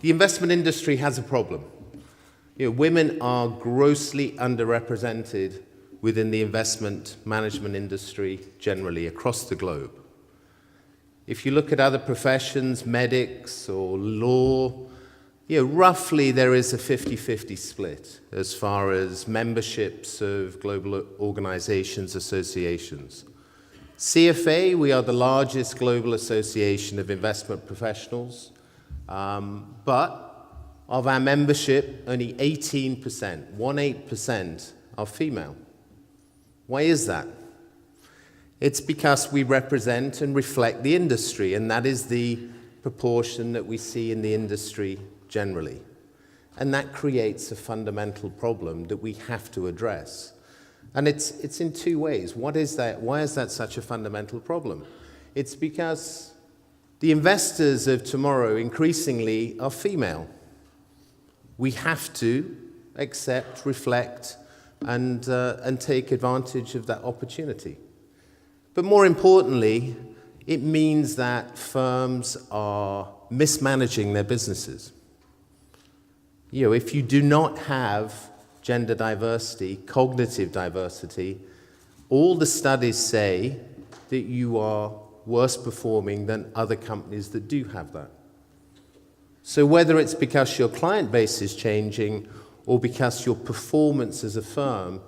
The investment industry has a problem. Women are grossly underrepresented within the investment management industry generally across the globe. If you look at other professions, medics or law, roughly there is a 50-50 split as far as memberships of global organizations, associations. CFA, we are the largest global association of investment professionals, but of our membership, only 18% are female. Why is that? It's because we represent and reflect the industry, and that is the proportion that we see in the industry generally. And that creates a fundamental problem that we have to address. And it's in two ways. What is that? Why is that such a fundamental problem? It's because the investors of tomorrow increasingly are female. We have to accept, reflect, and take advantage of that opportunity. But more importantly, it means that firms are mismanaging their businesses. If you do not have gender diversity, cognitive diversity, all the studies say that you are worse performing than other companies that do have that. So whether it's because your client base is changing or because your performance as a firm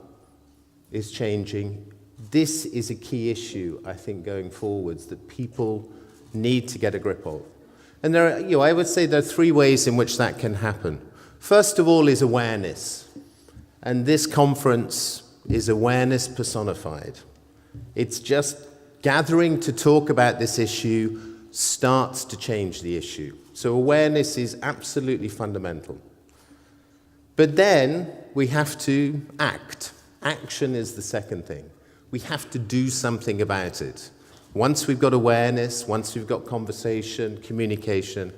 is changing, this is a key issue, I think, going forwards that people need to get a grip of. And there are, I would say there are three ways in which that can happen. First of all is awareness. And this conference is awareness personified. It's just gathering to talk about this issue starts to change the issue. So awareness is absolutely fundamental. But then we have to act. Action is the second thing. We have to do something about it. Once we've got awareness, once we've got conversation, communication,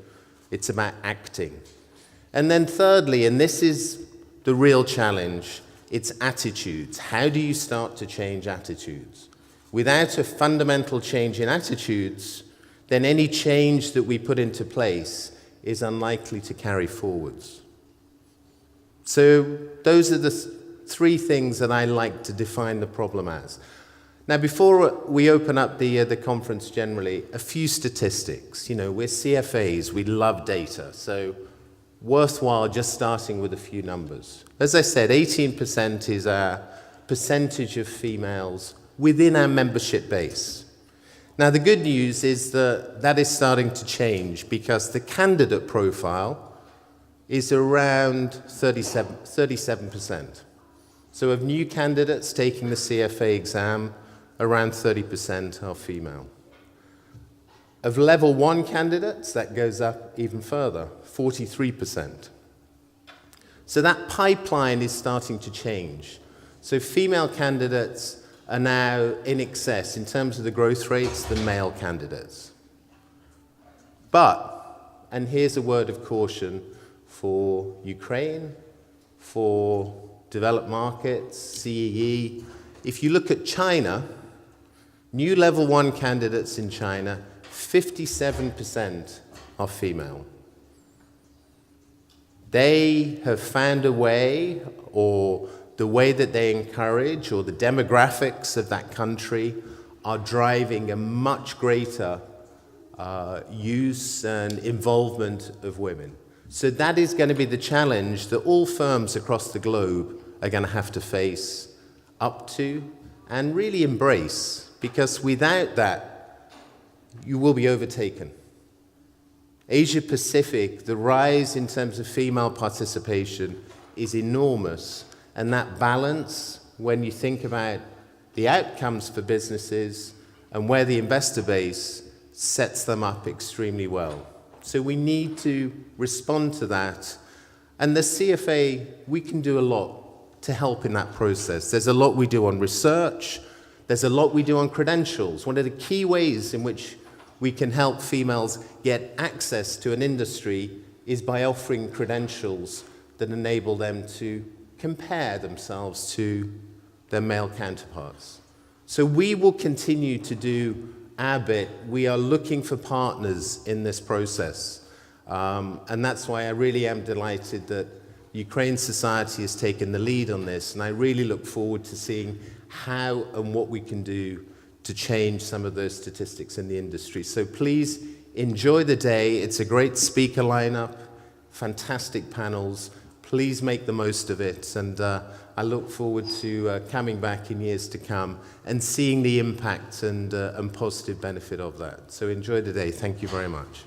it's about acting. And then thirdly, and this is the real challenge, it's attitudes. How do you start to change attitudes? Without a fundamental change in attitudes, then any change that we put into place is unlikely to carry forwards. So those are the three things that I like to define the problem as. Now, before we open up the conference generally, a few statistics. We're CFAs, we love data, so worthwhile just starting with a few numbers. As I said, 18% is our percentage of females within our membership base. Now, the good news is that that is starting to change because the candidate profile is around 37%. So of new candidates taking the CFA exam, around 30% are female. Of level 1 candidates, that goes up even further, 43%. So that pipeline is starting to change. So female candidates are now in excess, in terms of the growth rates, than male candidates. But, and here's a word of caution for Ukraine, for developed markets, CEE. If you look at China, new level 1 candidates in China, 57% are female. They have found a way, or the way that they encourage, or the demographics of that country are driving a much greater use and involvement of women. So that is going to be the challenge that all firms across the globe are going to have to face up to and really embrace, because without that, you will be overtaken. Asia Pacific, the rise in terms of female participation is enormous, and that balance, when you think about the outcomes for businesses and where the investor base sets them up extremely well. So we need to respond to that. And the CFA, we can do a lot to help in that process. There's a lot we do on research. There's a lot we do on credentials. One of the key ways in which we can help females get access to an industry is by offering credentials that enable them to compare themselves to their male counterparts. So we will continue to do our bit. We are looking for partners in this process. And that's why I really am delighted that Ukraine society has taken the lead on this, and I really look forward to seeing how and what we can do to change some of those statistics in the industry. So please enjoy the day. It's a great speaker lineup, fantastic panels. Please make the most of it, and I look forward to coming back in years to come and seeing the impact and positive benefit of that. So enjoy the day. Thank you very much.